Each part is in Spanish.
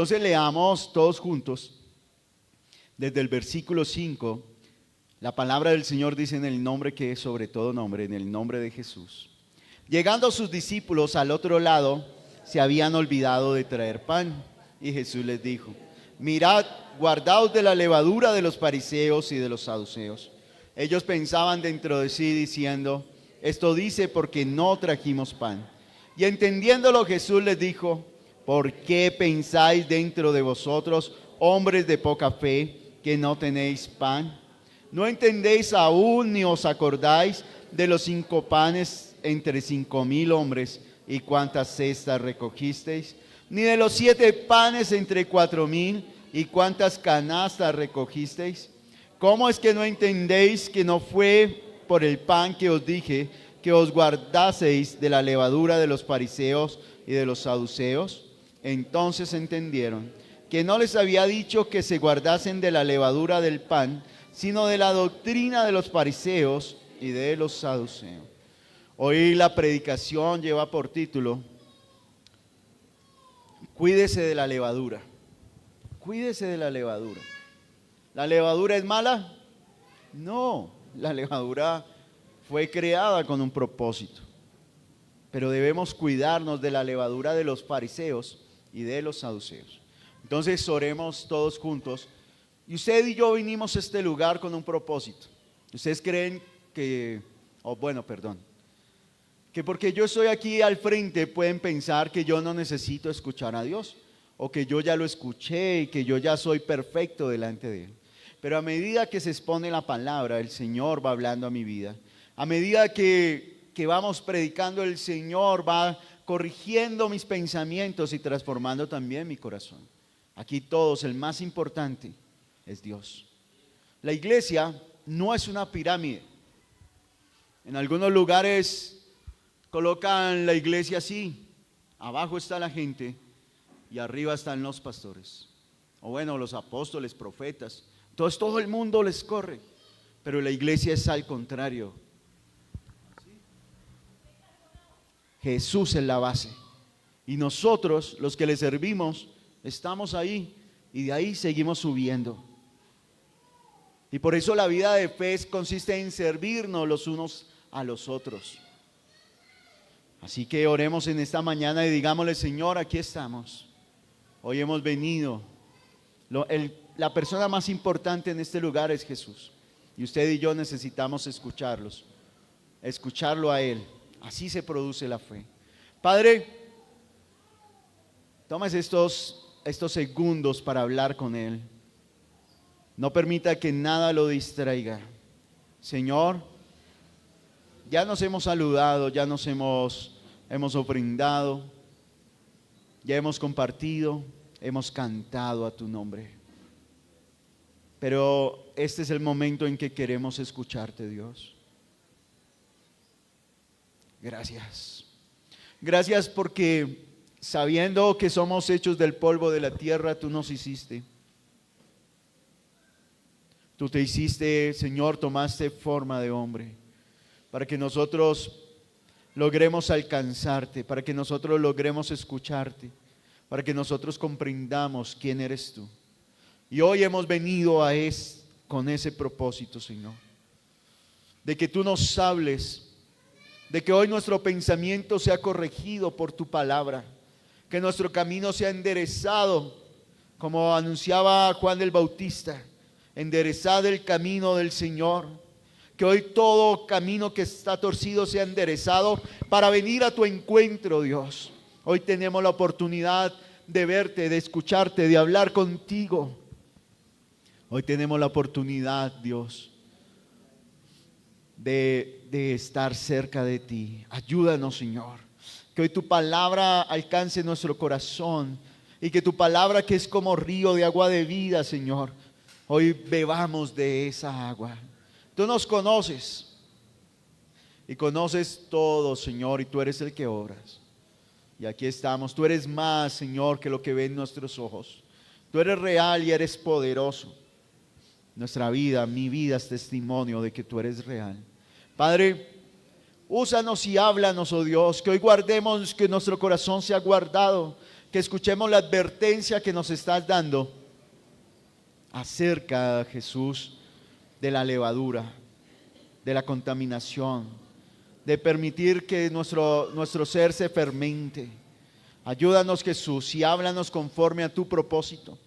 Entonces leamos todos juntos, desde el versículo 5, la palabra del Señor dice: en el nombre que es sobre todo nombre, en el nombre de Jesús. Llegando sus discípulos al otro lado, se habían olvidado de traer pan. Y Jesús les dijo: mirad, guardaos de la levadura de los fariseos y de los saduceos. Ellos pensaban dentro de sí diciendo: esto dice porque no trajimos pan. Y entendiéndolo, Jesús les dijo: ¿por qué pensáis dentro de vosotros, hombres de poca fe, que no tenéis pan? ¿No entendéis aún ni os acordáis de los 5 panes entre 5,000 hombres y cuántas cestas recogisteis? Ni de los 7 panes entre 4,000 y cuántas canastas recogisteis. ¿Cómo es que no entendéis que no fue por el pan que os dije que os guardaseis de la levadura de los fariseos y de los saduceos? Entonces entendieron que no les había dicho que se guardasen de la levadura del pan, sino de la doctrina de los fariseos y de los saduceos. Hoy la predicación lleva por título: cuídese de la levadura. Cuídese de la levadura. ¿La levadura es mala? No, la levadura fue creada con un propósito. Pero debemos cuidarnos de la levadura de los fariseos y de los saduceos. Entonces oremos todos juntos. Y usted y yo vinimos a este lugar con un propósito. ¿Ustedes creen que, que porque yo estoy aquí al frente pueden pensar que yo no necesito escuchar a Dios, o que yo ya lo escuché y que yo ya soy perfecto delante de Él? Pero a medida que se expone la palabra, el Señor va hablando a mi vida. A medida que vamos predicando, el Señor va corrigiendo mis pensamientos y transformando también mi corazón. Aquí todos, el más importante es Dios. La iglesia no es una pirámide. En algunos lugares colocan la iglesia así: abajo está la gente y arriba están los pastores, o bueno, los apóstoles, profetas. Entonces todo el mundo les corre, pero la iglesia es al contrario. Jesús es la base y nosotros, los que le servimos, estamos ahí y de ahí seguimos subiendo. Y por eso la vida de fe consiste en servirnos los unos a los otros. Así que oremos en esta mañana y digámosle: Señor, aquí estamos. Hoy hemos venido. La persona más importante en este lugar es Jesús. Y usted y yo necesitamos escucharlo a Él. Así se produce la fe. Padre, tomes estos segundos para hablar con Él. No permita que nada lo distraiga. Señor, ya nos hemos saludado, ya nos hemos ofrendado, ya hemos compartido, hemos cantado a tu nombre. Pero este es el momento en que queremos escucharte, Dios. Gracias. Gracias porque sabiendo que somos hechos del polvo de la tierra, tú nos hiciste. Tú te hiciste, Señor, tomaste forma de hombre para que nosotros logremos alcanzarte, para que nosotros logremos escucharte, para que nosotros comprendamos quién eres tú. Y hoy hemos venido con ese propósito, Señor, de que tú nos hables, de que hoy nuestro pensamiento sea corregido por tu palabra, que nuestro camino sea enderezado, como anunciaba Juan el Bautista: enderezad el camino del Señor. Que hoy todo camino que está torcido sea enderezado para venir a tu encuentro, Dios. Hoy tenemos la oportunidad de verte, de escucharte, de hablar contigo. Hoy tenemos la oportunidad, Dios, de estar cerca de ti. Ayúdanos, Señor. Que hoy tu palabra alcance nuestro corazón y que tu palabra, que es como río de agua de vida, Señor, hoy bebamos de esa agua. Tú nos conoces y conoces todo, Señor, y tú eres el que obras. Y aquí estamos. Tú eres más, Señor, que lo que ven nuestros ojos. Tú eres real y eres poderoso. Nuestra vida, mi vida es testimonio de que tú eres real. Padre, úsanos y háblanos, oh Dios, que hoy guardemos, que nuestro corazón sea guardado, que escuchemos la advertencia que nos estás dando acerca, Jesús, de la levadura, de la contaminación, de permitir que nuestro ser se fermente. Ayúdanos, Jesús, y háblanos conforme a tu propósito.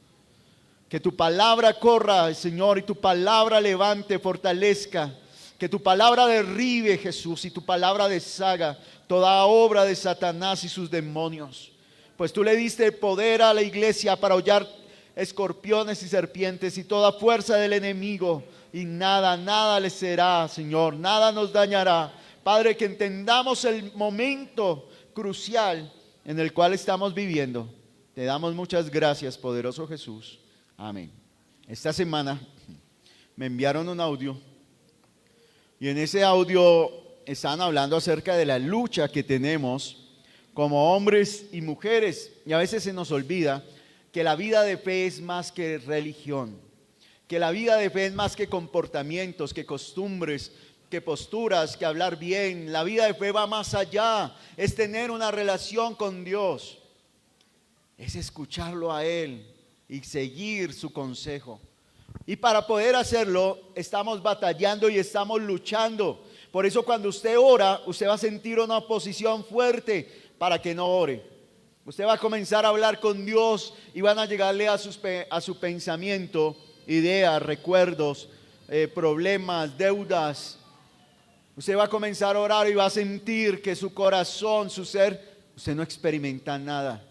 Que tu palabra corra, Señor, y tu palabra levante, fortalezca. Que tu palabra derribe, Jesús, y tu palabra deshaga toda obra de Satanás y sus demonios. Pues tú le diste poder a la iglesia para hollar escorpiones y serpientes y toda fuerza del enemigo. Y nada les será, Señor, nada nos dañará. Padre, que entendamos el momento crucial en el cual estamos viviendo. Te damos muchas gracias, poderoso Jesús. Amén. Esta semana me enviaron un audio y en ese audio están hablando acerca de la lucha que tenemos como hombres y mujeres. Y a veces se nos olvida que la vida de fe es más que religión, que la vida de fe es más que comportamientos, que costumbres, que posturas, que hablar bien. La vida de fe va más allá, es tener una relación con Dios, es escucharlo a Él y seguir su consejo. Y para poder hacerlo estamos batallando y estamos luchando. Por eso cuando usted ora, usted va a sentir una oposición fuerte para que no ore. Usted va a comenzar a hablar con Dios y van a llegarle a su pensamiento ideas, recuerdos, problemas, deudas. Usted va a comenzar a orar y va a sentir que su corazón, su ser, usted no experimenta nada.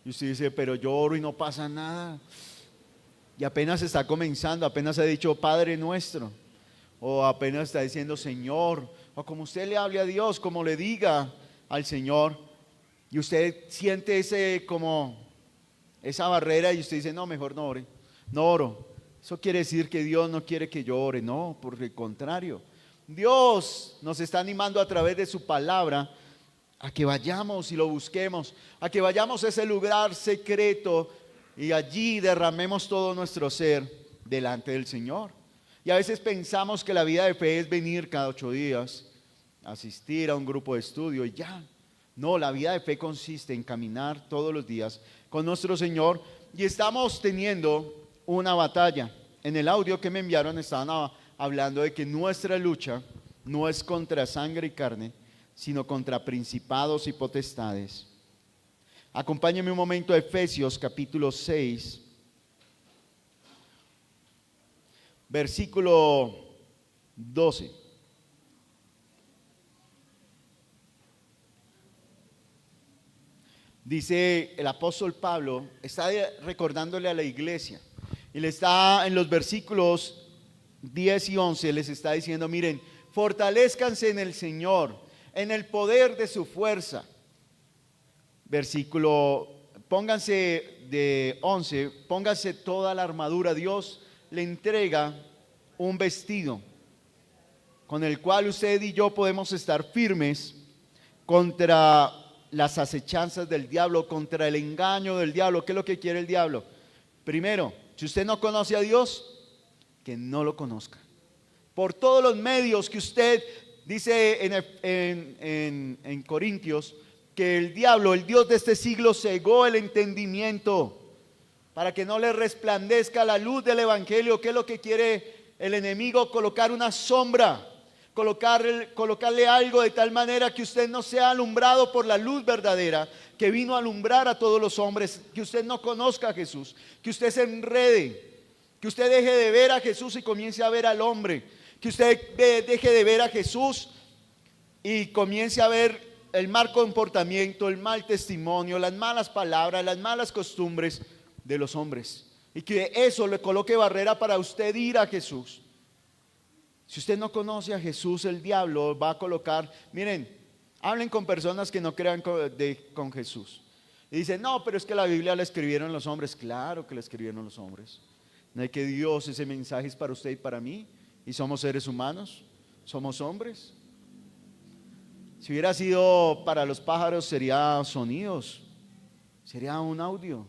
Y usted dice, pero yo oro y no pasa nada. Y apenas está comenzando, apenas ha dicho Padre nuestro, o apenas está diciendo Señor, o como usted le hable a Dios, como le diga al Señor, y usted siente esa barrera y usted dice, no, mejor no ore, no oro. Eso quiere decir que Dios no quiere que yo ore, no, por el contrario. Dios nos está animando a través de su palabra a que vayamos y lo busquemos, a que vayamos a ese lugar secreto y allí derramemos todo nuestro ser delante del Señor. Y a veces pensamos que la vida de fe es venir cada 8 días, asistir a un grupo de estudio y ya. No, la vida de fe consiste en caminar todos los días con nuestro Señor y estamos teniendo una batalla. En el audio que me enviaron estaban hablando de que nuestra lucha no es contra sangre y carne, sino contra principados y potestades. Acompáñenme un momento a Efesios capítulo 6, versículo 12. Dice el apóstol Pablo, está recordándole a la iglesia y le está en los versículos 10 y 11, les está diciendo, miren, fortalezcanse en el Señor, en el poder de su fuerza. Versículo, pónganse de 11, pónganse toda la armadura. Dios le entrega un vestido con el cual usted y yo podemos estar firmes contra las acechanzas del diablo, contra el engaño del diablo. ¿Qué es lo que quiere el diablo? Primero, si usted no conoce a Dios, que no lo conozca. Por todos los medios que usted dice en Corintios, que el diablo, el Dios de este siglo, cegó el entendimiento para que no le resplandezca la luz del evangelio. ¿Qué es lo que quiere el enemigo? Colocar una sombra, colocarle algo de tal manera que usted no sea alumbrado por la luz verdadera que vino a alumbrar a todos los hombres, que usted no conozca a Jesús, que usted se enrede, que usted deje de ver a Jesús y comience a ver al hombre, que usted deje de ver a Jesús y comience a ver el mal comportamiento, el mal testimonio, las malas palabras, las malas costumbres de los hombres, y que eso le coloque barrera para usted ir a Jesús. Si usted no conoce a Jesús, el diablo va a colocar, miren, hablen con personas que no crean con Jesús y dicen, no, pero es que la Biblia la escribieron los hombres. Claro que la escribieron los hombres. No hay que Dios, ese mensaje es para usted y para mí, y somos seres humanos, somos hombres. Si hubiera sido para los pájaros sería sonidos, sería un audio.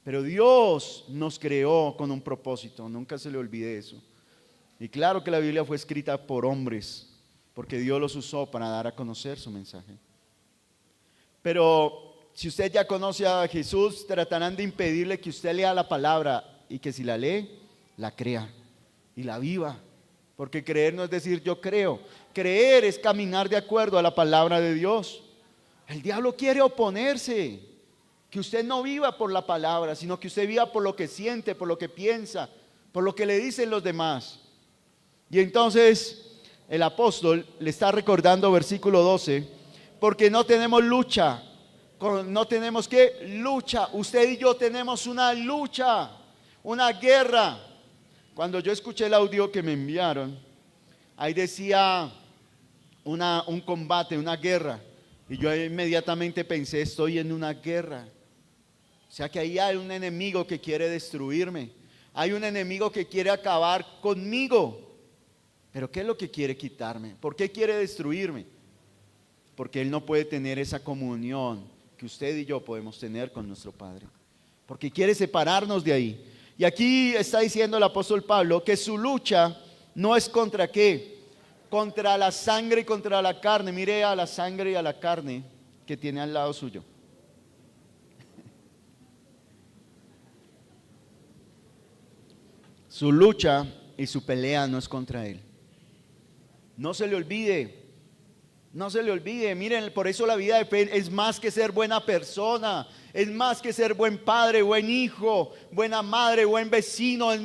Pero Dios nos creó con un propósito, nunca se le olvide eso. Y claro que la Biblia fue escrita por hombres, porque Dios los usó para dar a conocer su mensaje. Pero si usted ya conoce a Jesús, tratarán de impedirle que usted lea la palabra y que si la lee, la crea y la viva. Porque creer no es decir yo creo. Creer es caminar de acuerdo a la palabra de Dios. El diablo quiere oponerse, que usted no viva por la palabra, sino que usted viva por lo que siente, por lo que piensa, por lo que le dicen los demás. Y entonces el apóstol le está recordando versículo 12, porque no tenemos lucha, no tenemos ¿qué? Lucha. Usted y yo tenemos una lucha, una guerra. Cuando yo escuché el audio que me enviaron, ahí decía un combate, una guerra. Y yo inmediatamente pensé, estoy en una guerra. O sea que ahí hay un enemigo que quiere destruirme. Hay un enemigo que quiere acabar conmigo. Pero ¿qué es lo que quiere quitarme? ¿Por qué quiere destruirme? Porque Él no puede tener esa comunión que usted y yo podemos tener con nuestro Padre. Porque quiere separarnos de ahí. Y aquí está diciendo el apóstol Pablo que su lucha no es contra ¿qué? Contra la sangre y contra la carne. Mire a la sangre y a la carne que tiene al lado suyo. Su lucha y su pelea no es contra Él. No se le olvide. No se le olvide, miren, por eso la vida de fe es más que ser buena persona, es más que ser buen padre, buen hijo, buena madre, buen vecino, es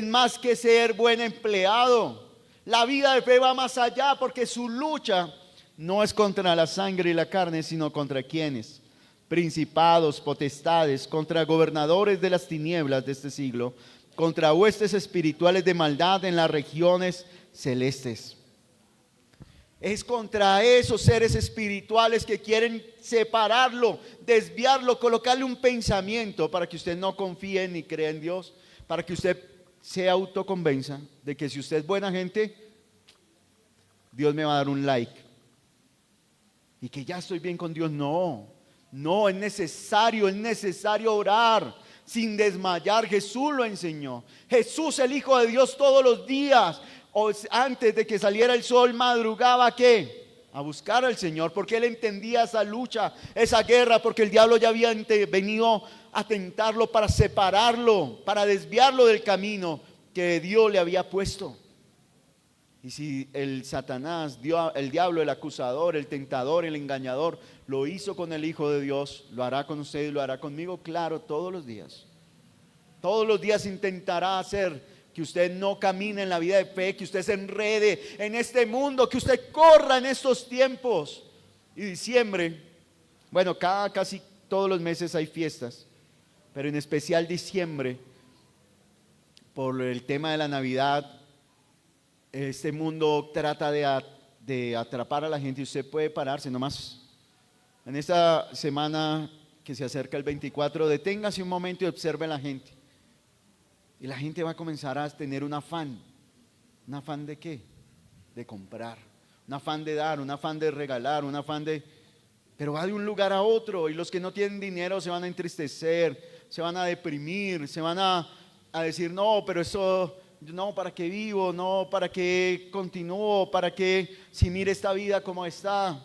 más que ser buen empleado. La vida de fe va más allá porque su lucha no es contra la sangre y la carne, sino contra quienes, principados, potestades, contra gobernadores de las tinieblas de este siglo, contra huestes espirituales de maldad en las regiones celestes. Es contra esos seres espirituales que quieren separarlo, desviarlo, colocarle un pensamiento para que usted no confíe ni crea en Dios, para que usted se autoconvenza de que si usted es buena gente, Dios me va a dar un like. Y que ya estoy bien con Dios. No, es necesario orar sin desmayar. Jesús lo enseñó. Jesús, el Hijo de Dios, todos los días, antes de que saliera el sol, madrugaba ¿qué? A buscar al Señor, porque Él entendía esa lucha, esa guerra, porque el diablo ya había venido a tentarlo para separarlo, para desviarlo del camino que Dios le había puesto. Y si el Satanás, el diablo, el acusador, el tentador, el engañador, lo hizo con el Hijo de Dios, lo hará con usted y lo hará conmigo, claro, todos los días. Todos los días intentará hacer que usted no camine en la vida de fe, que usted se enrede en este mundo, que usted corra en estos tiempos. Y diciembre, bueno, casi todos los meses hay fiestas, pero en especial diciembre, por el tema de la Navidad, este mundo trata de atrapar a la gente y usted puede pararse nomás. En esta semana que se acerca el 24, deténgase un momento y observe a la gente. Y la gente va a comenzar a tener un afán. ¿Un afán de qué? De comprar. Un afán de dar, un afán de regalar, un afán de... Pero va de un lugar a otro y los que no tienen dinero se van a entristecer, se van a deprimir, se van a decir, no, pero eso, no, ¿para qué vivo? No, ¿para qué continúo? ¿Para qué si mire esta vida como está?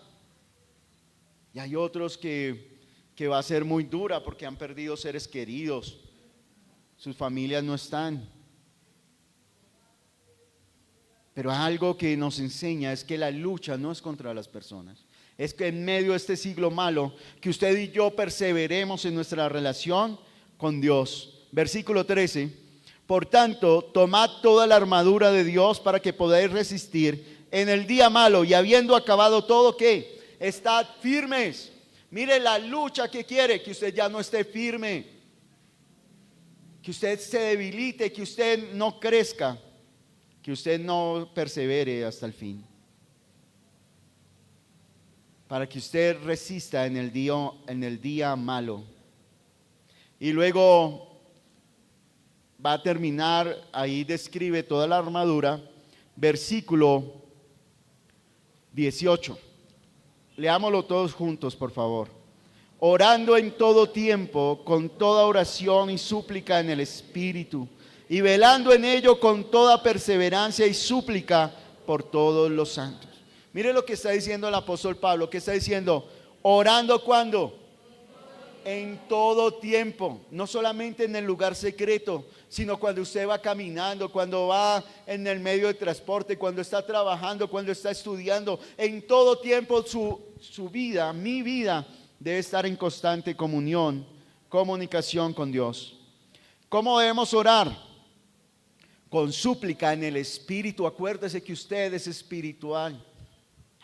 Y hay otros que va a ser muy dura porque han perdido seres queridos. Sus familias no están. Pero algo que nos enseña es que la lucha no es contra las personas. Es que en medio de este siglo malo, que usted y yo perseveremos en nuestra relación con Dios. Versículo 13. Por tanto, tomad toda la armadura de Dios para que podáis resistir en el día malo, y habiendo acabado todo, ¿qué? Estad firmes. Mire la lucha que quiere, que usted ya no esté firme, que usted se debilite, que usted no crezca, que usted no persevere hasta el fin, para que usted resista en el día malo. Y luego va a terminar, ahí describe toda la armadura, versículo 18. Leámoslo todos juntos, por favor. Orando en todo tiempo, con toda oración y súplica en el Espíritu, y velando en ello con toda perseverancia y súplica por todos los santos. Mire lo que está diciendo el apóstol Pablo, que está diciendo, orando ¿cuándo? En todo tiempo, no solamente en el lugar secreto, sino cuando usted va caminando, cuando va en el medio de transporte, cuando está trabajando, cuando está estudiando. En todo tiempo su vida, mi vida, debe estar en constante comunión, comunicación con Dios. ¿Cómo debemos orar? Con súplica en el Espíritu. Acuérdese que usted es espiritual.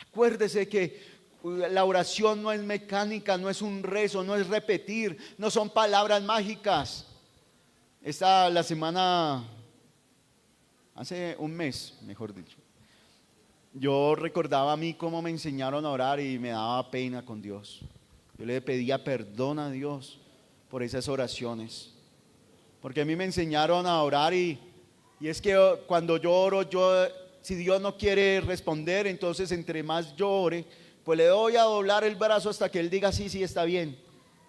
Acuérdese que la oración no es mecánica, no es un rezo, no es repetir, no son palabras mágicas. La semana, hace un mes, mejor dicho, yo recordaba a mí cómo me enseñaron a orar y me daba pena con Dios. Yo le pedía perdón a Dios por esas oraciones, porque a mí me enseñaron a orar y es que cuando yo oro, si Dios no quiere responder, entonces entre más yo ore, pues le doy a doblar el brazo hasta que Él diga sí, sí, está bien,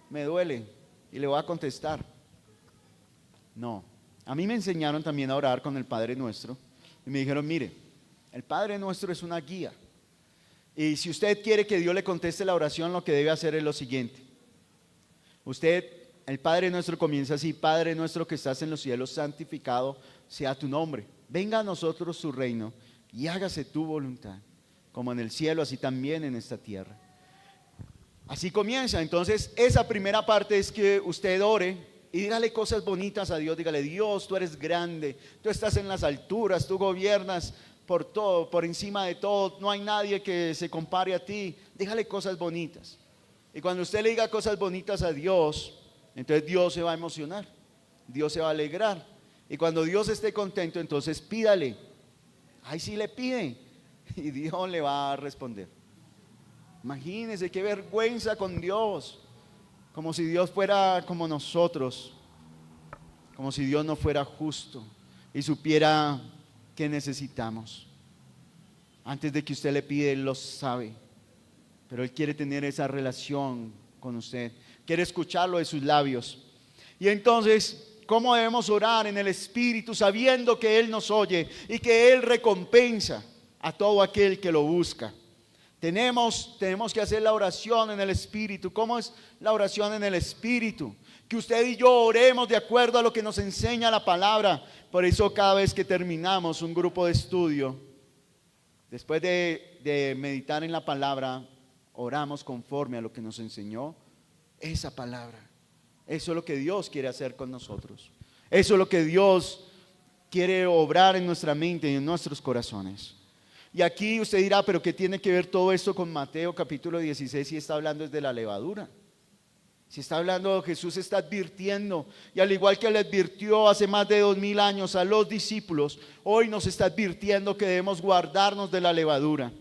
me duele y le voy a contestar. No, a mí me enseñaron también a orar con el Padre Nuestro y me dijeron, mire, el Padre Nuestro es una guía y si usted quiere que Dios le conteste la oración, lo que debe hacer es lo siguiente. El Padre Nuestro comienza así: Padre nuestro que estás en los cielos, santificado sea tu nombre, venga a nosotros tu reino y hágase tu voluntad, como en el cielo, así también en esta tierra. Así comienza. Entonces esa primera parte es que usted ore y dígale cosas bonitas a Dios. Dígale: Dios, tú eres grande, tú estás en las alturas, tú gobiernas por todo, por encima de todo, no hay nadie que se compare a ti. Dígale cosas bonitas. Y cuando usted le diga cosas bonitas a Dios, entonces Dios se va a emocionar, Dios se va a alegrar. Y cuando Dios esté contento, entonces pídale. Ahí sí le pide y Dios le va a responder. Imagínense qué vergüenza con Dios, como si Dios fuera como nosotros, como si Dios no fuera justo y supiera qué necesitamos. Antes de que usted le pide, Él lo sabe, pero Él quiere tener esa relación con usted, quiere escucharlo de sus labios. Y entonces, ¿cómo debemos orar en el Espíritu, sabiendo que Él nos oye y que Él recompensa a todo aquel que lo busca? Tenemos que hacer la oración en el Espíritu. ¿Cómo es la oración en el Espíritu? Que usted y yo oremos de acuerdo a lo que nos enseña la palabra. Por eso cada vez que terminamos un grupo de estudio, después de meditar en la palabra, oramos conforme a lo que nos enseñó esa palabra. Eso es lo que Dios quiere hacer con nosotros. Eso es lo que Dios quiere obrar en nuestra mente y en nuestros corazones. Y aquí usted dirá: pero ¿qué tiene que ver todo esto con Mateo capítulo 16 si está hablando desde la levadura? Si está hablando, Jesús está advirtiendo, y al igual que le advirtió hace más de 2000 años a los discípulos, hoy nos está advirtiendo que debemos guardarnos de la levadura.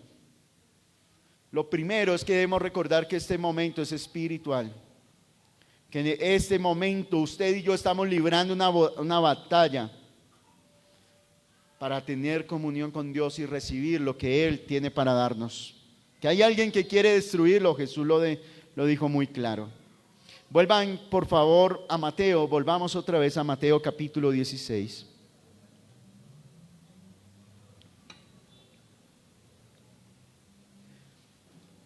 Lo primero es que debemos recordar que este momento es espiritual, que en este momento usted y yo estamos librando una batalla para tener comunión con Dios y recibir lo que Él tiene para darnos. Que hay alguien que quiere destruirlo, Jesús lo dijo muy claro. Vuelvan por favor a Mateo, volvamos otra vez a Mateo capítulo 16.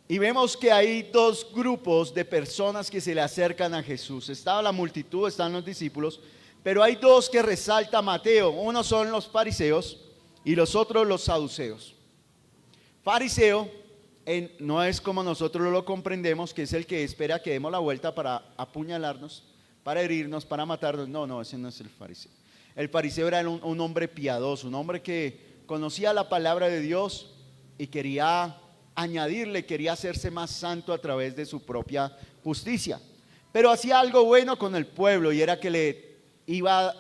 Y vemos que hay dos grupos de personas que se le acercan a Jesús. Estaba la multitud, están los discípulos, pero hay dos que resalta Mateo. Uno son los fariseos y los otros los saduceos. Fariseo no es como nosotros lo comprendemos, que es el que espera que demos la vuelta para apuñalarnos, para herirnos, para matarnos. No, ese no es el fariseo. El fariseo era un hombre piadoso, un hombre que conocía la palabra de Dios y quería quería hacerse más santo a través de su propia justicia. Pero hacía algo bueno con el pueblo, y era que le iba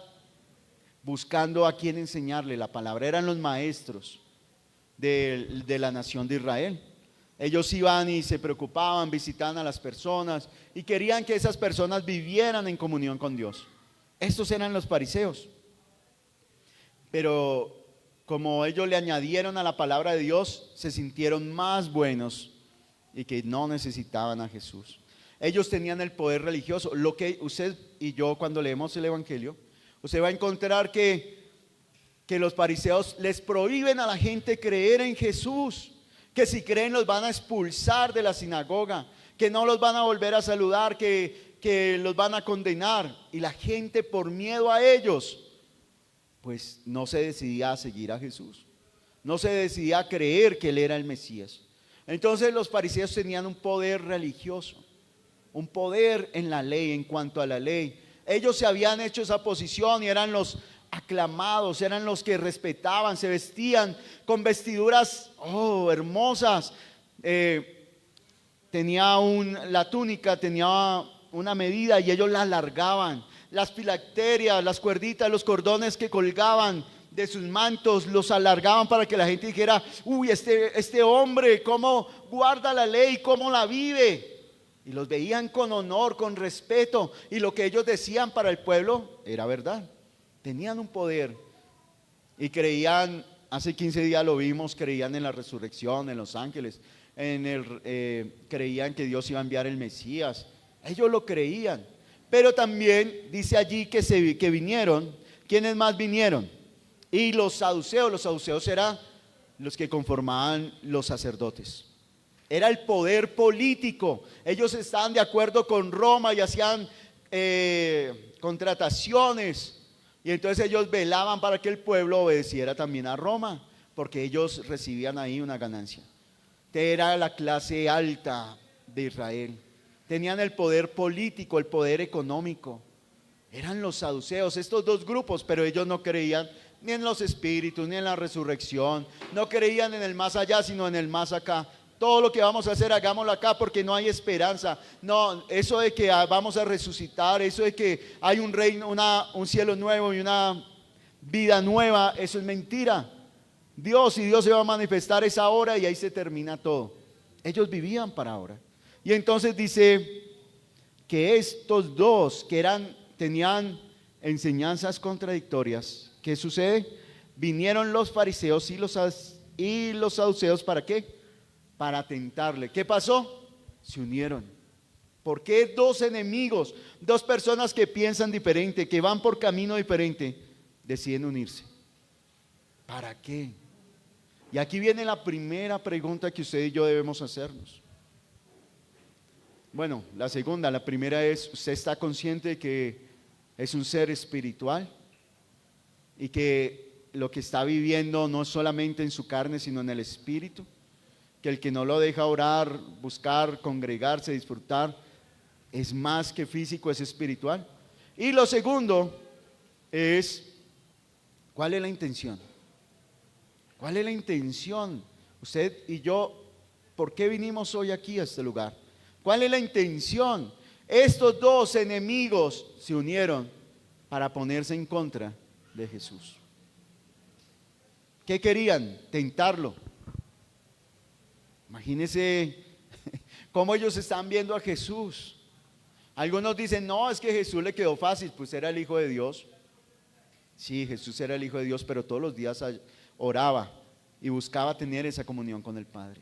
buscando a quien enseñarle la palabra. Eran los maestros de la nación de Israel. Ellos iban y se preocupaban, visitaban a las personas y querían que esas personas vivieran en comunión con Dios. Estos eran los fariseos. Pero como ellos le añadieron a la palabra de Dios, se sintieron más buenos y que no necesitaban a Jesús. Ellos tenían el poder religioso. Lo que usted y yo, cuando leemos el Evangelio, usted va a encontrar que los fariseos les prohíben a la gente creer en Jesús, que si creen los van a expulsar de la sinagoga, que no los van a volver a saludar, que que los van a condenar. Y la gente, por miedo a ellos, pues no se decidía a seguir a Jesús. No se decidía a creer que Él era el Mesías. Entonces los fariseos tenían un poder religioso, un poder en la ley, en cuanto a la ley. Ellos se habían hecho esa posición y eran los aclamados, eran los que respetaban, se vestían con vestiduras hermosas. La túnica tenía una medida y ellos la alargaban. Las filacterias, las cuerditas, los cordones que colgaban de sus mantos los alargaban para que la gente dijera: uy, este hombre cómo guarda la ley, cómo la vive. Y los veían con honor, con respeto, y lo que ellos decían para el pueblo era verdad. Tenían un poder y creían, hace 15 días lo vimos, creían en la resurrección, en los ángeles, creían que Dios iba a enviar el Mesías. Ellos lo creían, pero también dice allí que vinieron. ¿Quiénes más vinieron? Y los saduceos eran los que conformaban los sacerdotes. Era el poder político. Ellos estaban de acuerdo con Roma y hacían contrataciones. Y entonces ellos velaban para que el pueblo obedeciera también a Roma, porque ellos recibían ahí una ganancia. Era la clase alta de Israel. Tenían el poder político, el poder económico. Eran los saduceos, estos dos grupos, pero ellos no creían ni en los espíritus, ni en la resurrección. No creían en el más allá, sino en el más acá. Todo lo que vamos a hacer, hagámoslo acá, porque no hay esperanza. No, eso de que vamos a resucitar, eso de que hay un reino, un cielo nuevo y una vida nueva, eso es mentira. Dios se va a manifestar esa hora y ahí se termina todo. Ellos vivían para ahora. Y entonces dice que estos dos que tenían enseñanzas contradictorias, ¿qué sucede? Vinieron los fariseos y los saduceos, ¿para qué? Para tentarle. ¿Qué pasó? Se unieron. ¿Por qué dos enemigos, dos personas que piensan diferente, que van por camino diferente, deciden unirse? ¿Para qué? Y aquí viene la primera pregunta que usted y yo debemos hacernos. Bueno, la segunda, la primera es: ¿usted está consciente de que es un ser espiritual? Y que lo que está viviendo no es solamente en su carne, sino en el espíritu. Que el que no lo deja orar, buscar, congregarse, disfrutar, es más que físico, es espiritual. Y lo segundo es: ¿cuál es la intención? ¿Cuál es la intención? Usted y yo, ¿por qué vinimos hoy aquí a este lugar? ¿Cuál es la intención? Estos dos enemigos se unieron para ponerse en contra de Jesús. ¿Qué querían? Tentarlo. Imagínense cómo ellos están viendo a Jesús. Algunos dicen: no, es que Jesús le quedó fácil, pues era el Hijo de Dios. Sí, Jesús era el Hijo de Dios, pero todos los días oraba y buscaba tener esa comunión con el Padre.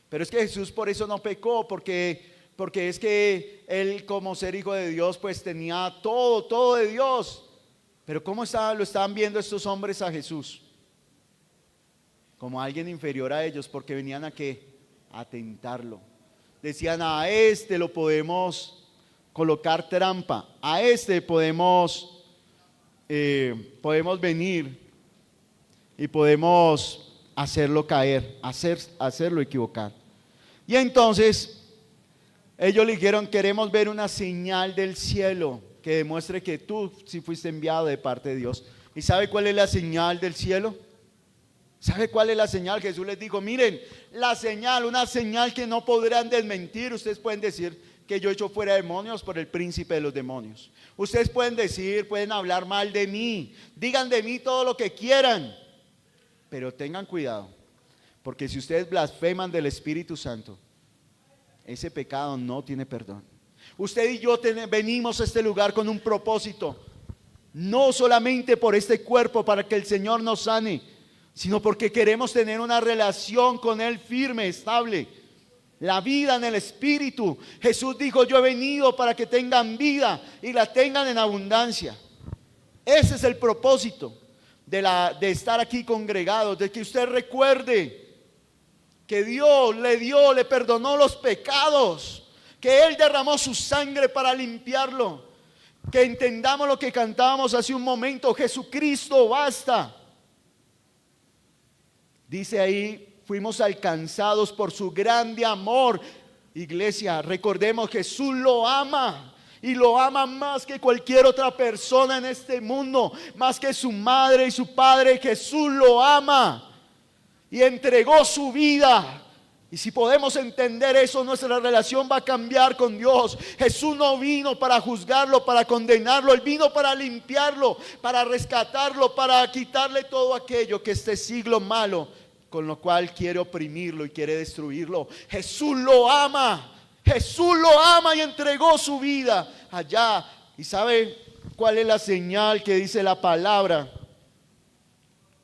Pero es que Jesús por eso no pecó, porque es que Él, como ser Hijo de Dios, pues tenía todo de Dios. Pero ¿cómo lo estaban viendo estos hombres a Jesús? Como alguien inferior a ellos, porque venían ¿a qué? A tentarlo. Decían: a este lo podemos colocar trampa, a este podemos venir y podemos hacerlo caer, hacerlo equivocar. Y entonces ellos le dijeron: queremos ver una señal del cielo que demuestre que tú sí fuiste enviado de parte de Dios. ¿Y sabe cuál es la señal del cielo? ¿Sabe cuál es la señal? Jesús les dijo: miren, la señal, una señal que no podrán desmentir. Ustedes pueden decir que yo echo fuera demonios por el príncipe de los demonios. Ustedes pueden decir, pueden hablar mal de mí, digan de mí todo lo que quieran, pero tengan cuidado, porque si ustedes blasfeman del Espíritu Santo, ese pecado no tiene perdón. Usted y yo venimos a este lugar con un propósito, no solamente por este cuerpo para que el Señor nos sane, sino porque queremos tener una relación con Él firme, estable. La vida en el Espíritu. Jesús dijo: yo he venido para que tengan vida y la tengan en abundancia. Ese es el propósito de estar aquí congregados, de que usted recuerde que Dios le perdonó los pecados, que Él derramó su sangre para limpiarlo. Que entendamos lo que cantábamos hace un momento: Jesucristo basta. Dice ahí: fuimos alcanzados por su grande amor. Iglesia, recordemos, Jesús lo ama. Y lo ama más que cualquier otra persona en este mundo, más que su madre y su padre. Jesús lo ama y entregó su vida. Y si podemos entender eso, nuestra relación va a cambiar con Dios. Jesús no vino para juzgarlo, para condenarlo. Él vino para limpiarlo, para rescatarlo, para quitarle todo aquello que este siglo malo, con lo cual quiere oprimirlo y quiere destruirlo. Jesús lo ama. Jesús lo ama y entregó su vida allá. ¿Y sabe cuál es la señal que dice la palabra?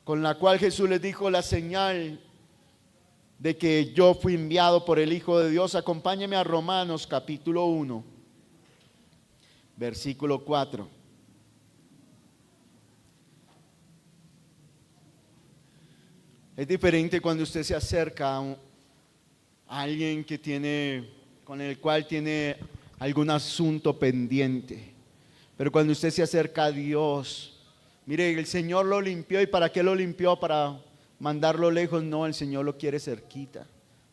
Con la cual Jesús les dijo: la señal de que yo fui enviado por el Hijo de Dios. Acompáñeme a Romanos capítulo 1, versículo 4. Es diferente cuando usted se acerca a alguien con el cual tiene algún asunto pendiente. Pero cuando usted se acerca a Dios, mire, el Señor lo limpió. ¿Y para qué lo limpió? ¿Para mandarlo lejos? No, el Señor lo quiere cerquita,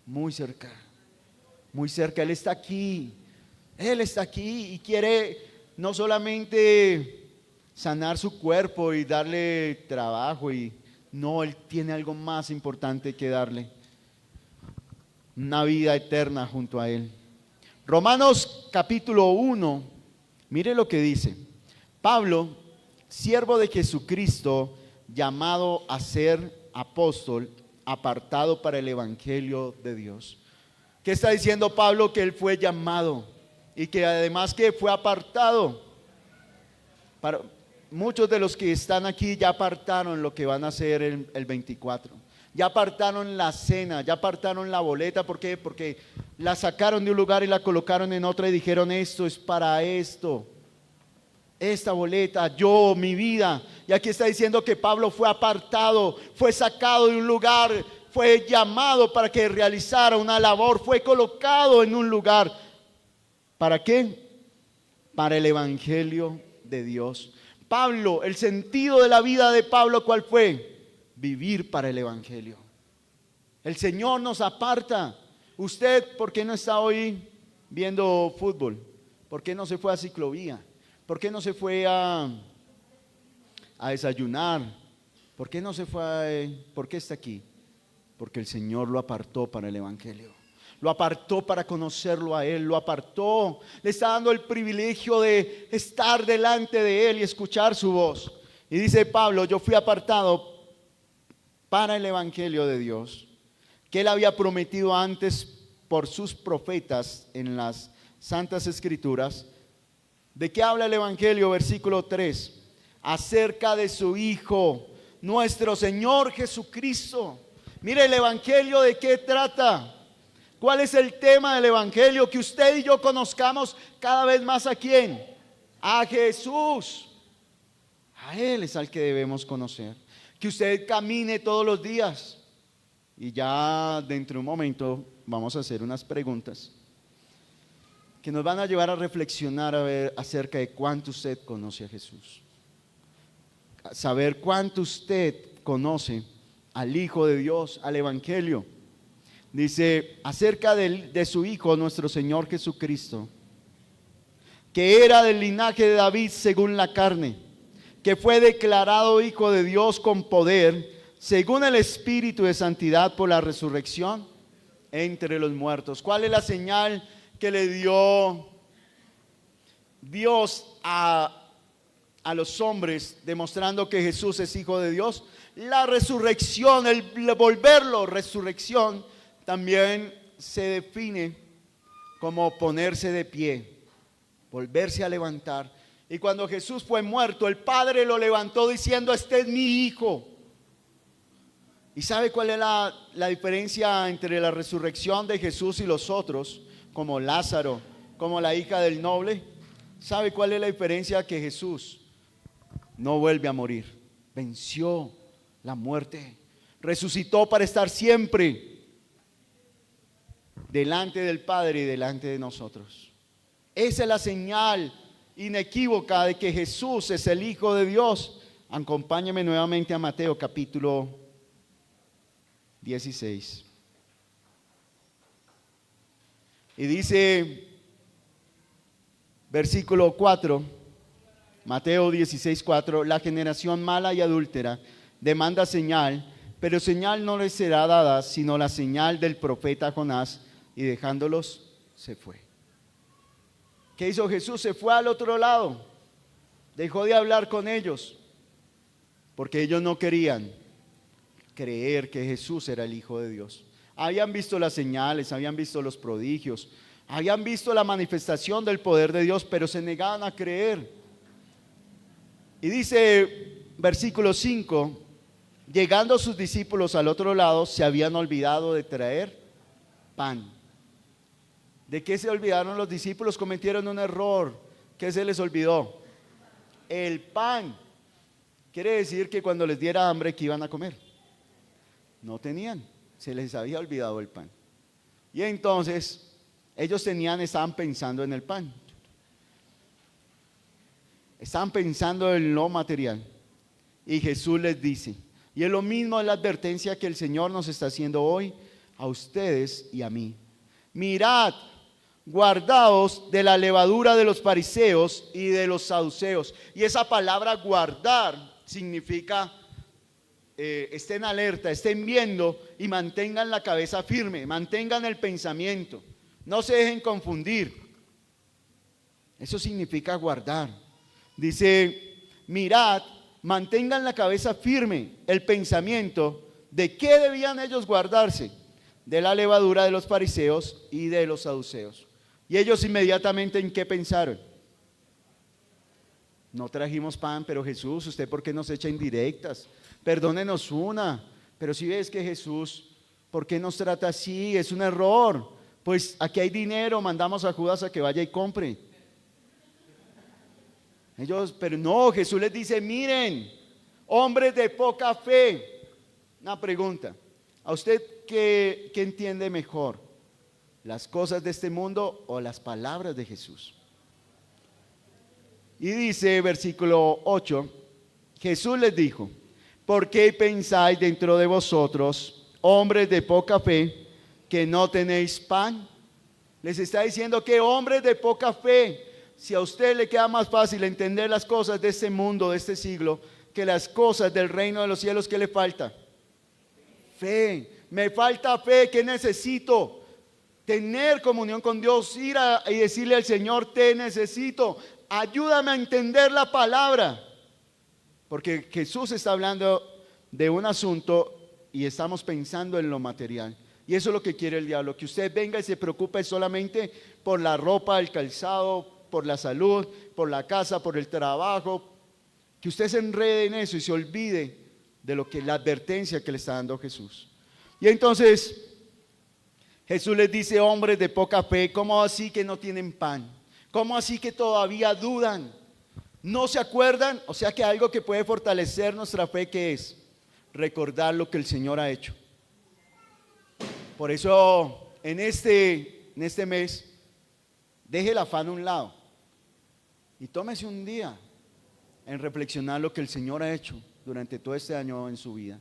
muy cerca, muy cerca. Él está aquí y quiere no solamente sanar su cuerpo y darle trabajo, no, Él tiene algo más importante que darle: una vida eterna junto a Él. Romanos capítulo 1, mire lo que dice: Pablo, siervo de Jesucristo, llamado a ser apóstol, apartado para el evangelio de Dios. ¿Qué está diciendo Pablo? Que él fue llamado y que además que fue apartado. Para muchos de los que están aquí ya apartaron lo que van a hacer el 24. Ya apartaron la cena, ya apartaron la boleta. ¿Por qué? Porque la sacaron de un lugar y la colocaron en otra y dijeron: esto es para esto. Esta boleta, yo, mi vida. Y aquí está diciendo que Pablo fue apartado, fue sacado de un lugar, fue llamado para que realizara una labor, fue colocado en un lugar. ¿Para qué? Para el evangelio de Dios. Pablo, el sentido de la vida de Pablo, ¿cuál fue? Vivir para el evangelio. El Señor nos aparta. Usted, ¿por qué no está hoy viendo fútbol? ¿Por qué no se fue a ciclovía? ¿Por qué no se fue a desayunar? ¿Por qué no se fue? ¿Por qué está aquí? Porque el Señor lo apartó para el evangelio. Lo apartó para conocerlo a Él, lo apartó. Le está dando el privilegio de estar delante de Él y escuchar su voz. Y dice Pablo: yo fui apartado para el evangelio de Dios, que Él había prometido antes por sus profetas en las santas escrituras. ¿De qué habla el evangelio? Versículo 3: acerca de su Hijo, nuestro Señor Jesucristo. Mire, el evangelio, ¿de qué trata? ¿Cuál es el tema del evangelio? Que usted y yo conozcamos cada vez más ¿a quién? A Jesús. A Él es al que debemos conocer. Que usted camine todos los días. Y ya dentro de un momento vamos a hacer unas preguntas que nos van a llevar a reflexionar a ver acerca de cuánto usted conoce a Jesús. A saber cuánto usted conoce al Hijo de Dios, al evangelio. Dice acerca de su Hijo, nuestro Señor Jesucristo, que era del linaje de David según la carne, que fue declarado Hijo de Dios con poder, según el Espíritu de santidad, por la resurrección entre los muertos. ¿Cuál es la señal que le dio Dios a los hombres, demostrando que Jesús es Hijo de Dios? La resurrección, el volverlo resurrección, también se define como ponerse de pie, volverse a levantar. Y cuando Jesús fue muerto, el Padre lo levantó diciendo: este es mi Hijo. ¿Y sabe cuál es la diferencia entre la resurrección de Jesús y los otros, como Lázaro, como la hija del noble? ¿Sabe cuál es la diferencia? Que Jesús no vuelve a morir, venció la muerte, resucitó para estar siempre delante del Padre y delante de nosotros. Esa es la señal inequívoca de que Jesús es el Hijo de Dios. Acompáñame nuevamente a Mateo capítulo 16. Y dice, versículo 4, Mateo 16:4, la generación mala y adúltera demanda señal, pero señal no les será dada, sino la señal del profeta Jonás, y dejándolos, se fue. ¿Qué hizo Jesús? Se fue al otro lado, dejó de hablar con ellos, porque ellos no querían creer que Jesús era el Hijo de Dios. Habían visto las señales, habían visto los prodigios, habían visto la manifestación del poder de Dios, pero se negaban a creer. Y dice versículo 5, llegando sus discípulos al otro lado, se habían olvidado de traer pan. ¿De qué se olvidaron los discípulos? Cometieron un error. ¿Qué se les olvidó? El pan. Quiere decir que cuando les diera hambre, ¿qué iban a comer? No tenían, se les había olvidado el pan. Y entonces ellos estaban pensando en el pan. Estaban pensando en lo material. Y Jesús les dice, y es lo mismo en la advertencia que el Señor nos está haciendo hoy a ustedes y a mí. Mirad, guardaos de la levadura de los fariseos y de los saduceos. Y esa palabra guardar significa estén alerta, estén viendo y mantengan la cabeza firme, mantengan el pensamiento, no se dejen confundir. Eso significa guardar. Dice, mirad, mantengan la cabeza firme, el pensamiento. ¿De qué debían ellos guardarse? De la levadura de los fariseos y de los saduceos. Y ellos inmediatamente, ¿en qué pensaron? No trajimos pan, pero Jesús, ¿usted por qué nos echa indirectas? Perdónenos una. Pero si ves que Jesús, ¿por qué nos trata así? Es un error. Pues aquí hay dinero, mandamos a Judas a que vaya y compre. Ellos, pero no, Jesús les dice, miren, hombres de poca fe. Una pregunta, ¿a usted qué entiende mejor? ¿Las cosas de este mundo o las palabras de Jesús? Y dice versículo 8, Jesús les dijo, ¿por qué pensáis dentro de vosotros, hombres de poca fe, que no tenéis pan? Les está diciendo que hombres de poca fe. Si a usted le queda más fácil entender las cosas de este mundo, de este siglo, que las cosas del reino de los cielos, ¿qué le falta? Fe. Me falta fe. ¿Qué necesito? Tener comunión con Dios, ir y decirle al Señor, te necesito, ayúdame a entender la palabra. Porque Jesús está hablando de un asunto y estamos pensando en lo material. Y eso es lo que quiere el diablo, que usted venga y se preocupe solamente por la ropa, el calzado, por la salud, por la casa, por el trabajo, que usted se enrede en eso y se olvide de lo que la advertencia que le está dando Jesús. Y entonces Jesús les dice, hombres de poca fe, ¿cómo así que no tienen pan? ¿Cómo así que todavía dudan? ¿No se acuerdan? O sea que algo que puede fortalecer nuestra fe, ¿qué es? Recordar lo que el Señor ha hecho. Por eso en este mes, deje el afán a un lado y tómese un día en reflexionar lo que el Señor ha hecho durante todo este año en su vida.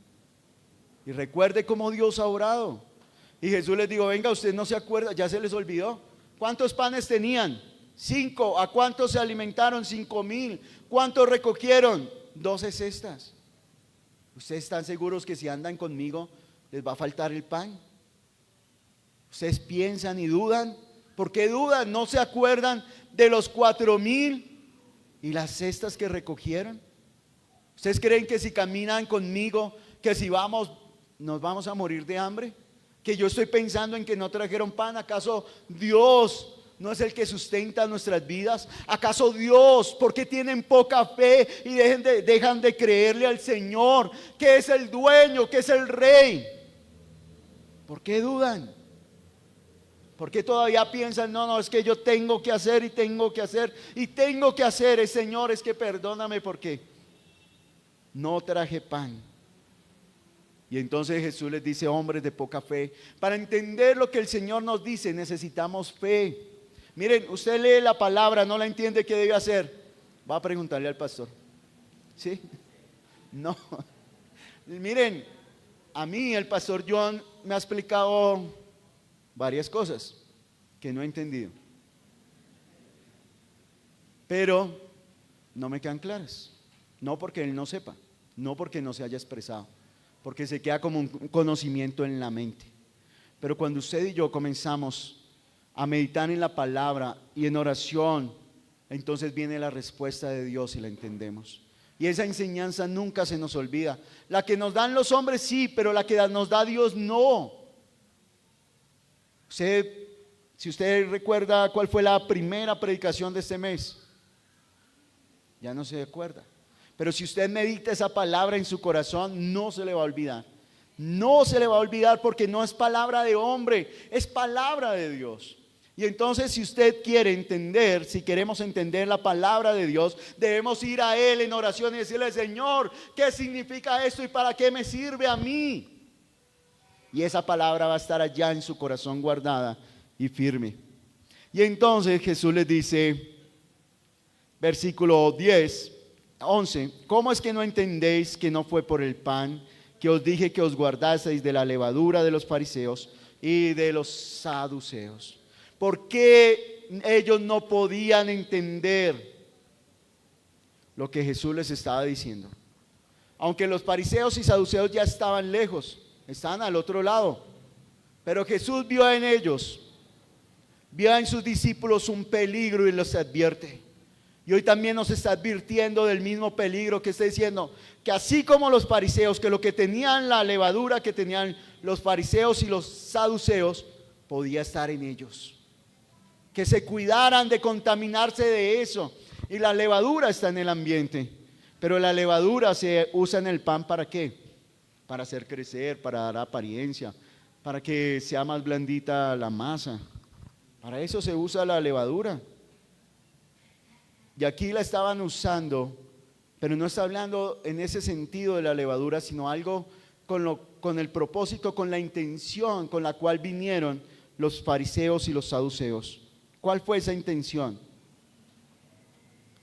Y recuerde cómo Dios ha orado. Y Jesús les dijo, venga, usted no se acuerda, ya se les olvidó. ¿Cuántos panes tenían? 5. ¿A cuántos se alimentaron? 5,000. ¿Cuántos recogieron? 12 cestas. ¿Ustedes están seguros que si andan conmigo les va a faltar el pan? ¿Ustedes piensan y dudan? ¿Por qué dudan? ¿No se acuerdan de los 4,000 y las cestas que recogieron? ¿Ustedes creen que si caminan conmigo, que si nos vamos a morir de hambre? ¿Que yo estoy pensando en que no trajeron pan? ¿Acaso Dios no es el que sustenta nuestras vidas? ¿Acaso Dios, por qué tienen poca fe y dejan de creerle al Señor, que es el dueño, que es el rey? ¿Por qué dudan? ¿Por qué todavía piensan, no, es que yo tengo que hacer y tengo que hacer y tengo que hacer? Señor, es que perdóname porque no traje pan. Y entonces Jesús les dice, hombres de poca fe, para entender lo que el Señor nos dice necesitamos fe. Miren, usted lee la palabra, no la entiende, ¿qué debe hacer? Va a preguntarle al pastor. ¿Sí? No. Miren, a mí el pastor John me ha explicado varias cosas que no he entendido, pero no me quedan claras. No porque él no sepa, no porque no se haya expresado, porque se queda como un conocimiento en la mente. Pero cuando usted y yo comenzamos a meditar en la palabra y en oración, entonces viene la respuesta de Dios y la entendemos. Y esa enseñanza nunca se nos olvida. La que nos dan los hombres sí, pero la que nos da Dios no. Si usted recuerda cuál fue la primera predicación de este mes, ya no se acuerda. Pero si usted medita esa palabra en su corazón, no se le va a olvidar. No se le va a olvidar porque no es palabra de hombre, es palabra de Dios. Y entonces si usted quiere entender, si queremos entender la palabra de Dios, debemos ir a Él en oración y decirle, Señor, ¿qué significa esto y para qué me sirve a mí? Y esa palabra va a estar allá en su corazón guardada y firme. Y entonces Jesús les dice, versículo 11, ¿cómo es que no entendéis que no fue por el pan que os dije que os guardaseis de la levadura de los fariseos y de los saduceos? ¿Por qué ellos no podían entender lo que Jesús les estaba diciendo? Aunque los fariseos y saduceos ya estaban lejos, estaban al otro lado, pero Jesús vio en ellos, vio en sus discípulos un peligro y los advierte. Y hoy también nos está advirtiendo del mismo peligro, que está diciendo que así como los fariseos, que lo que tenían la levadura que tenían los fariseos y los saduceos, podía estar en ellos. Que se cuidaran de contaminarse de eso. Y la levadura está en el ambiente, pero la levadura se usa en el pan ¿para qué? Para hacer crecer, para dar apariencia, para que sea más blandita la masa. Para eso se usa la levadura. Y aquí la estaban usando, pero no está hablando en ese sentido de la levadura, sino algo con el propósito, con la intención con la cual vinieron los fariseos y los saduceos. ¿Cuál fue esa intención?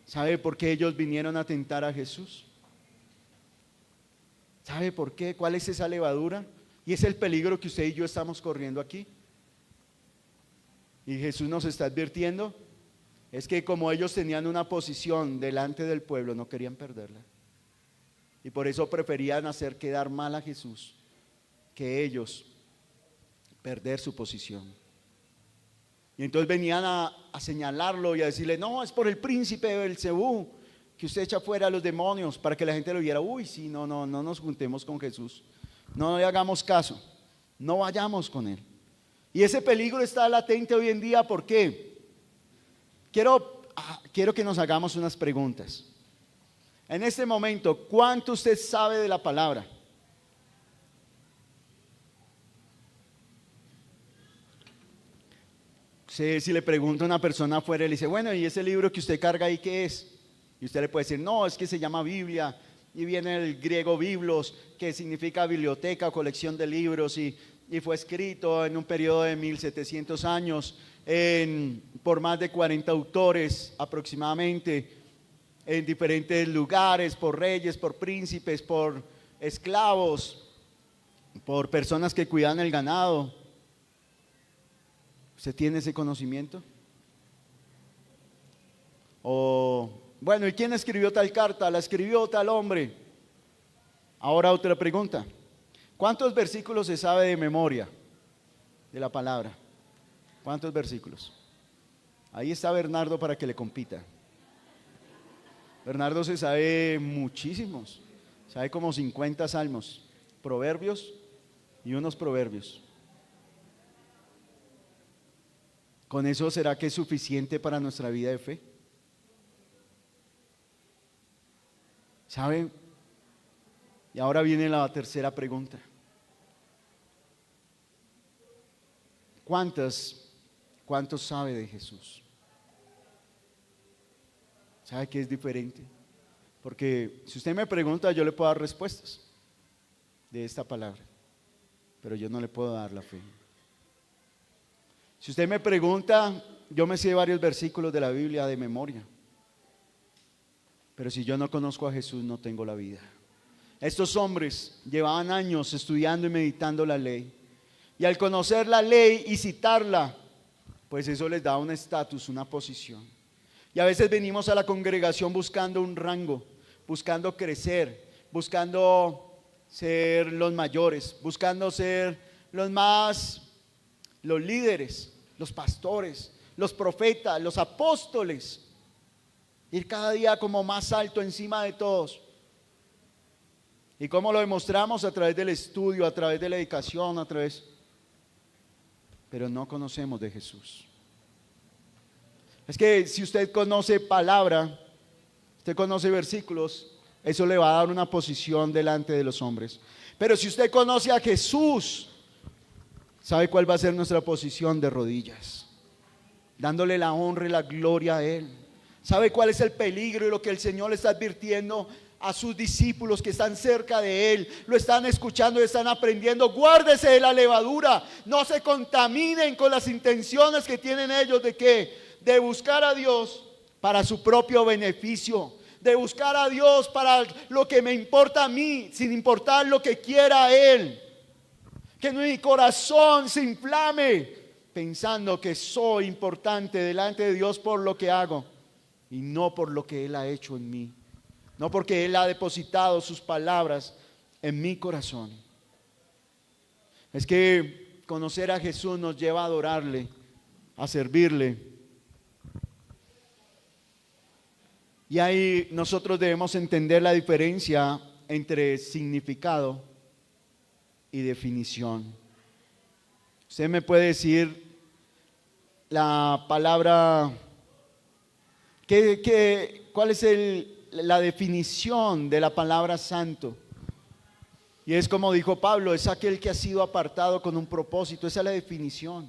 ¿Sabe por qué ellos vinieron a tentar a Jesús? ¿Sabe por qué? ¿Cuál es esa levadura? Y es el peligro que usted y yo estamos corriendo aquí. Y Jesús nos está advirtiendo, es que como ellos tenían una posición delante del pueblo, no querían perderla. Y por eso preferían hacer quedar mal a Jesús que ellos perder su posición. Y entonces venían a señalarlo y a decirle, no, es por el príncipe de Belcebú que usted echa fuera a los demonios, para que la gente lo viera. Uy, sí, no nos juntemos con Jesús, no le hagamos caso, no vayamos con él. Y ese peligro está latente hoy en día. ¿Por qué? Quiero que nos hagamos unas preguntas. En este momento, ¿cuánto usted sabe de la palabra? Si le pregunta a una persona afuera y le dice, bueno, ¿y ese libro que usted carga ahí qué es? Y usted le puede decir, no, es que se llama Biblia, y viene el griego biblos, que significa biblioteca o colección de libros, y fue escrito en un periodo de 1700 años por más de 40 autores aproximadamente, en diferentes lugares, por reyes, por príncipes, por esclavos, por personas que cuidan el ganado. ¿Usted tiene ese conocimiento? O, bueno, ¿y quién escribió tal carta? La escribió tal hombre. Ahora otra pregunta. ¿Cuántos versículos se sabe de memoria de la palabra? ¿Cuántos versículos? Ahí está Bernardo para que le compita. Bernardo se sabe muchísimos. Sabe como 50 salmos, proverbios y unos proverbios. ¿Con eso será que es suficiente para nuestra vida de fe? ¿Saben? Y ahora viene la tercera pregunta. ¿Cuántos sabe de Jesús? ¿Sabe que es diferente? Porque si usted me pregunta, yo le puedo dar respuestas. de esta palabra, pero yo no le puedo dar la fe. Si usted me pregunta, yo me sé varios versículos de la Biblia de memoria, pero si yo no conozco a Jesús, no tengo la vida. Estos hombres llevaban años estudiando y meditando la ley, y al conocer la ley y citarla, pues eso les da un estatus, una posición. Y a veces venimos a la congregación buscando un rango, buscando crecer, buscando ser los mayores, buscando ser los líderes, los pastores, los profetas, los apóstoles, ir cada día como más alto encima de todos. ¿Y cómo lo demostramos? A través del estudio, a través de la dedicación, pero no conocemos de Jesús. Es que si usted conoce palabra, usted conoce versículos, eso le va a dar una posición delante de los hombres. Pero si usted conoce a Jesús, ¿sabe cuál va a ser nuestra posición? De rodillas, dándole la honra y la gloria a Él. ¿Sabe cuál es el peligro y lo que el Señor le está advirtiendo a sus discípulos que están cerca de Él? Lo están escuchando y están aprendiendo. Guárdese de la levadura, no se contaminen con las intenciones que tienen ellos de ¿qué? De buscar a Dios para su propio beneficio, de buscar a Dios para lo que me importa a mí, sin importar lo que quiera Él. Que mi corazón se inflame pensando que soy importante delante de Dios por lo que hago y no por lo que Él ha hecho en mí, no porque Él ha depositado sus palabras en mi corazón. Es que conocer a Jesús nos lleva a adorarle, a servirle. Y ahí nosotros debemos entender la diferencia entre significado y definición. Usted me puede decir la palabra, ¿cuál es la definición de la palabra santo? Y es como dijo Pablo, es aquel que ha sido apartado con un propósito. Esa es la definición.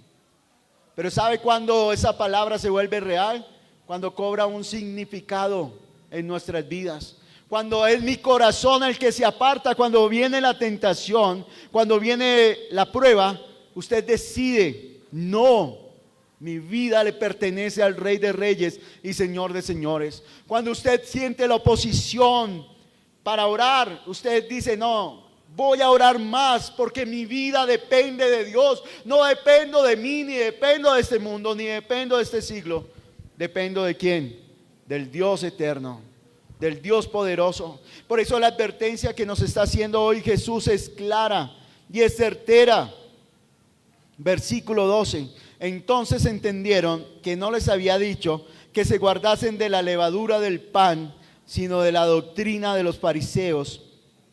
Pero ¿sabe cuándo esa palabra se vuelve real? Cuando cobra un significado en nuestras vidas. Cuando es mi corazón el que se aparta, cuando viene la tentación, cuando viene la prueba, usted decide, no, mi vida le pertenece al Rey de Reyes y Señor de Señores. Cuando usted siente la oposición para orar, usted dice, no, voy a orar más porque mi vida depende de Dios. No dependo de mí, ni dependo de este mundo, ni dependo de este siglo. Dependo de ¿quién? Del Dios eterno, del Dios poderoso. Por eso la advertencia que nos está haciendo hoy Jesús es clara y es certera. Versículo 12. Entonces entendieron que no les había dicho que se guardasen de la levadura del pan, sino de la doctrina de los fariseos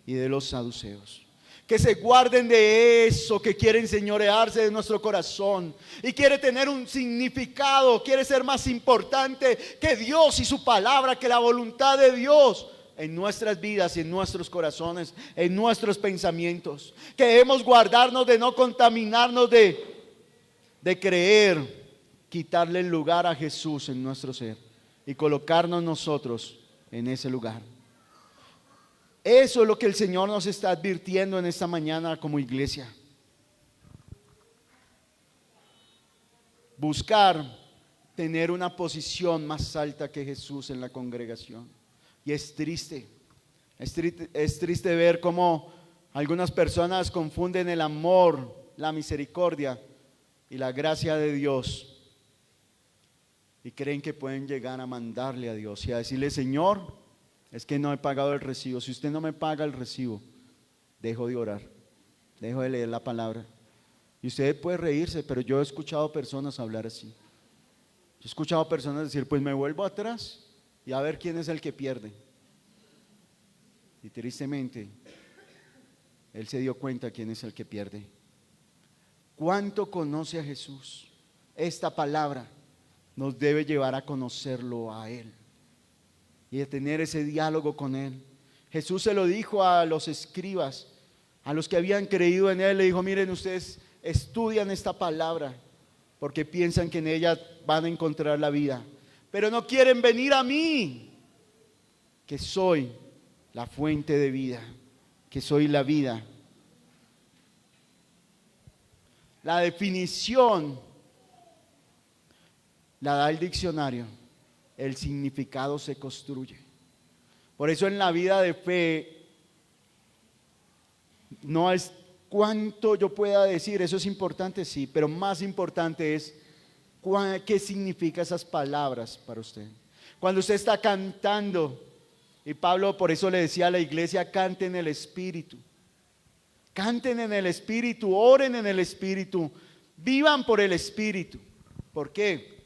y de los saduceos. Que se guarden de eso que quiere enseñorearse de nuestro corazón y quiere tener un significado, quiere ser más importante que Dios y su palabra, que la voluntad de Dios en nuestras vidas y en nuestros corazones, en nuestros pensamientos. Que debemos guardarnos de no contaminarnos de creer, quitarle el lugar a Jesús en nuestro ser y colocarnos nosotros en ese lugar. Eso es lo que el Señor nos está advirtiendo en esta mañana como iglesia. Buscar tener una posición más alta que Jesús en la congregación. Y es triste ver cómo algunas personas confunden el amor, la misericordia y la gracia de Dios y creen que pueden llegar a mandarle a Dios y a decirle, Señor, es que no he pagado el recibo. Si usted no me paga el recibo, dejo de orar, dejo de leer la palabra. Y usted puede reírse, pero yo he escuchado personas hablar así. Yo he escuchado personas decir, pues me vuelvo atrás y a ver quién es el que pierde. Y tristemente, él se dio cuenta quién es el que pierde. ¿Cuánto conoce a Jesús? Esta palabra nos debe llevar a conocerlo a Él y de tener ese diálogo con Él. Jesús se lo dijo a los escribas, a los que habían creído en Él. Le dijo, miren, ustedes estudian esta palabra porque piensan que en ella van a encontrar la vida, pero no quieren venir a mí, que soy la fuente de vida, que soy la vida La definición la da el diccionario. El significado se construye. Por eso en la vida de fe no es cuánto yo pueda decir, eso es importante, sí, pero más importante es qué significan esas palabras para usted. Cuando usted está cantando, y Pablo por eso le decía a la iglesia, canten en el Espíritu. Canten en el Espíritu, oren en el Espíritu, vivan por el Espíritu. ¿Por qué?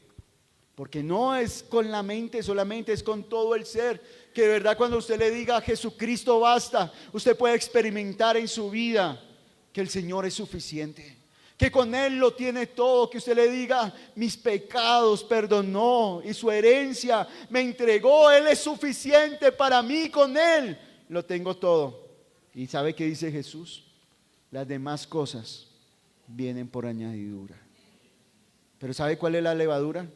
Porque no es con la mente solamente, es con todo el ser. Que de verdad cuando usted le diga a Jesucristo basta, usted puede experimentar en su vida que el Señor es suficiente. Que con Él lo tiene todo, que usted le diga mis pecados perdonó y su herencia me entregó, Él es suficiente para mí, con Él lo tengo todo. ¿Y sabe qué dice Jesús? Las demás cosas vienen por añadidura. Pero ¿sabe cuál es la levadura?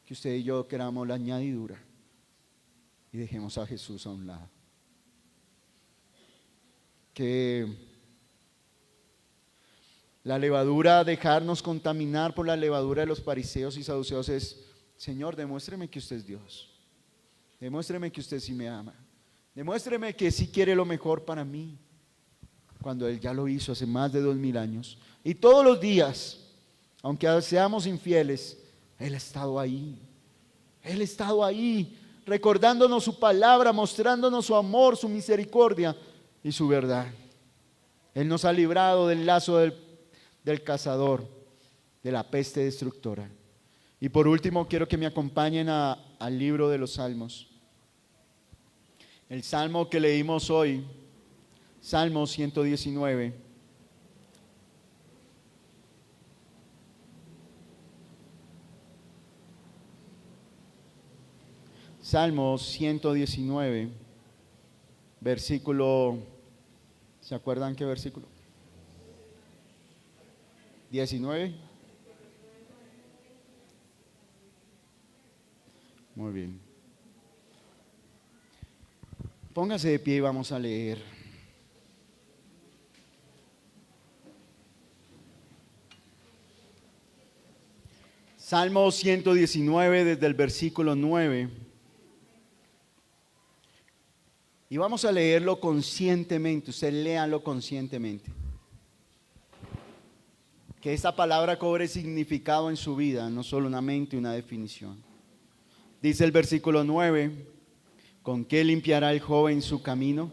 Que usted y yo queramos la añadidura y dejemos a Jesús a un lado. Que la levadura, dejarnos contaminar por la levadura de los fariseos y saduceos es: Señor, demuéstreme que usted es Dios, demuéstreme que usted sí me ama, demuéstreme que sí quiere lo mejor para mí, cuando Él ya lo hizo hace más de 2000 años. Y todos los días, aunque seamos infieles, Él ha estado ahí. Él ha estado ahí, recordándonos su palabra, mostrándonos su amor, su misericordia y su verdad. Él nos ha librado del lazo del cazador, de la peste destructora. Y por último, quiero que me acompañen al libro de los Salmos. El salmo que leímos hoy, Salmo 119. Salmo 119, versículo, ¿se acuerdan qué versículo? 19. Muy bien. Póngase de pie y vamos a leer. Salmo 119 desde el versículo 9. Y vamos a leerlo conscientemente, usted léalo conscientemente. Que esta palabra cobre significado en su vida, no solo una mente y una definición. Dice el versículo 9, ¿con qué limpiará el joven su camino?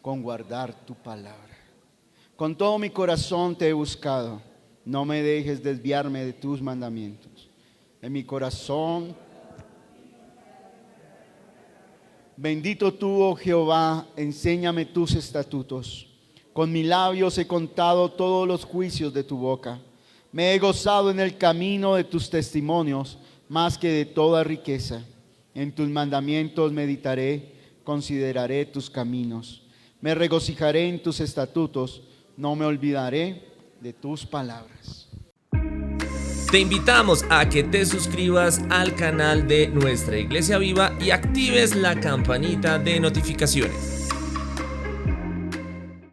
Con guardar tu palabra. Con todo mi corazón te he buscado, no me dejes desviarme de tus mandamientos. En mi corazón bendito tú, oh Jehová, enséñame tus estatutos. Con mis labios he contado todos los juicios de tu boca. Me he gozado en el camino de tus testimonios, más que de toda riqueza. En tus mandamientos meditaré, consideraré tus caminos. Me regocijaré en tus estatutos, no me olvidaré de tus palabras. Te invitamos a que te suscribas al canal de Nuestra Iglesia Viva y actives la campanita de notificaciones.